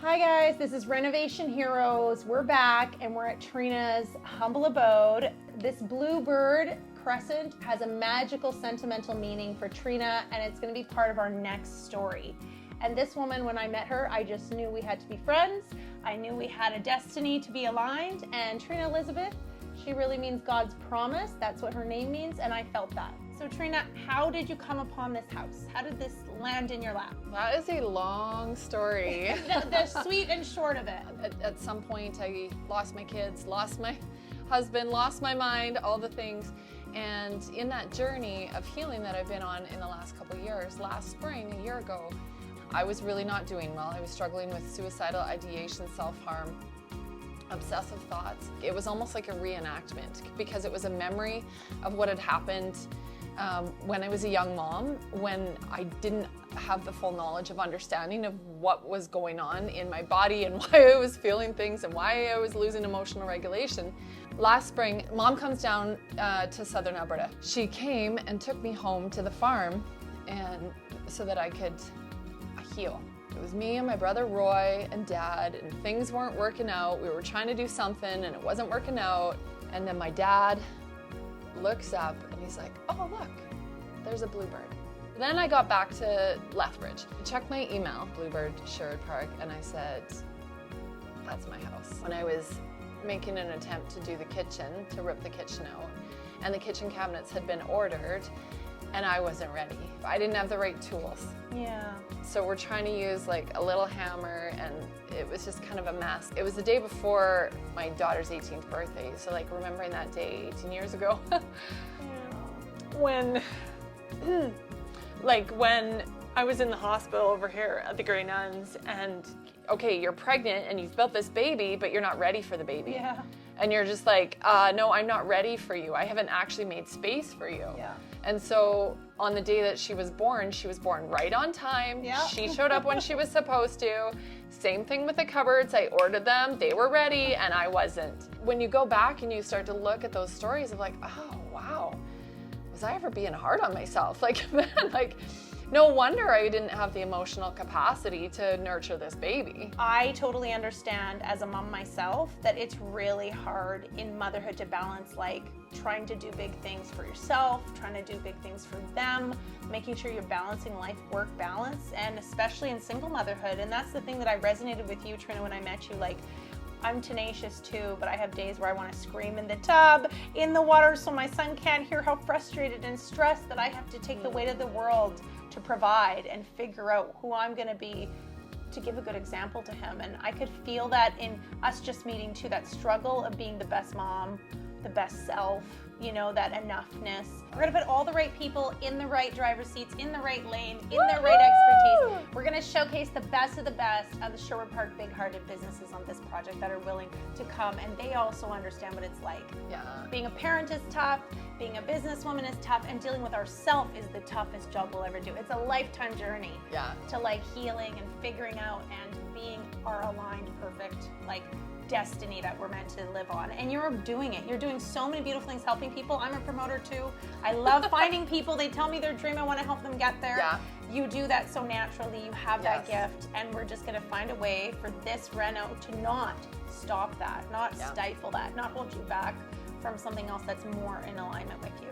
Hi guys, this is Renovation Heroes. We're back and we're at Trina's humble abode. This bluebird crescent has a magical sentimental meaning for Trina, and it's going to be part of our next story. And this woman, when I met her, I just knew we had to be friends. I knew we had a destiny to be aligned, and Trina Elizabeth, she really means God's promise. That's what her name means, and I felt that. So Trina, how did you come upon this house? How did this land in your lap? That is a long story. the sweet and short of it. At some point, I lost my kids, lost my husband, lost my mind, all the things. And in that journey of healing that I've been on in the last couple of years, last spring, a year ago, I was really not doing well. I was struggling with suicidal ideation, self-harm, obsessive thoughts. It was almost like a reenactment because it was a memory of what had happened when I was a young mom, when I didn't have the full knowledge of understanding of what was going on in my body and why I was feeling things and why I was losing emotional regulation. Last spring, Mom comes down to Southern Alberta. She came and took me home to the farm and so that I could heal. It was me and my brother Roy and Dad, and things weren't working out. We were trying to do something and it wasn't working out. And then my dad looks up and he's like, oh look, there's a bluebird. Then I got back to Lethbridge, checked my email, Bluebird Sherwood Park, and I said, that's my house. When I was making an attempt to do the kitchen, to rip the kitchen out, and the kitchen cabinets had been ordered, and I wasn't ready. I didn't have the right tools. Yeah. So we're trying to use like a little hammer, and it was just kind of a mess. It was the day before my daughter's 18th birthday, so like remembering that day 18 years ago. When I was in the hospital over here at the Grey Nuns, and okay, you're pregnant and you've built this baby, but you're not ready for the baby. Yeah. And you're just like, no, I'm not ready for you. I haven't actually made space for you. Yeah. And so on the day that she was born right on time. Yeah. She showed up when she was supposed to. Same thing with the cupboards. I ordered them, they were ready, and I wasn't. When you go back and you start to look at those stories of like, oh, wow, was I ever being hard on myself? Like, man, like, no wonder I didn't have the emotional capacity to nurture this baby. I totally understand as a mom myself that it's really hard in motherhood to balance like trying to do big things for yourself, trying to do big things for them, making sure you're balancing life-work balance, and especially in single motherhood. And that's the thing that I resonated with you, Trina, when I met you. Like, I'm tenacious too, but I have days where I want to scream in the tub, in the water, so my son can't hear how frustrated and stressed that I have to take the weight of the world to provide and figure out who I'm going to be to give a good example to him. And I could feel that in us just meeting too, that struggle of being the best mom, the best self, you know, that enoughness. We're gonna put all the right people in the right driver's seats, in the right lane, in their right expertise. We're gonna showcase the best of the Sherwood Park big-hearted businesses on this project that are willing to come, and they also understand what it's like. Yeah. Being a parent is tough, being a businesswoman is tough, and dealing with ourselves is the toughest job we'll ever do. It's a lifetime journey. Yeah. To like healing and figuring out and being our aligned, perfect, like destiny that we're meant to live on. And you're doing it. You're doing so many beautiful things, helping people. I'm a promoter too. I love finding people. They tell me their dream. I want to help them get there. Yeah. You do that so naturally. You have that gift, and we're just going to find a way for this reno to not stop that, not stifle that, not hold you back from something else that's more in alignment with you.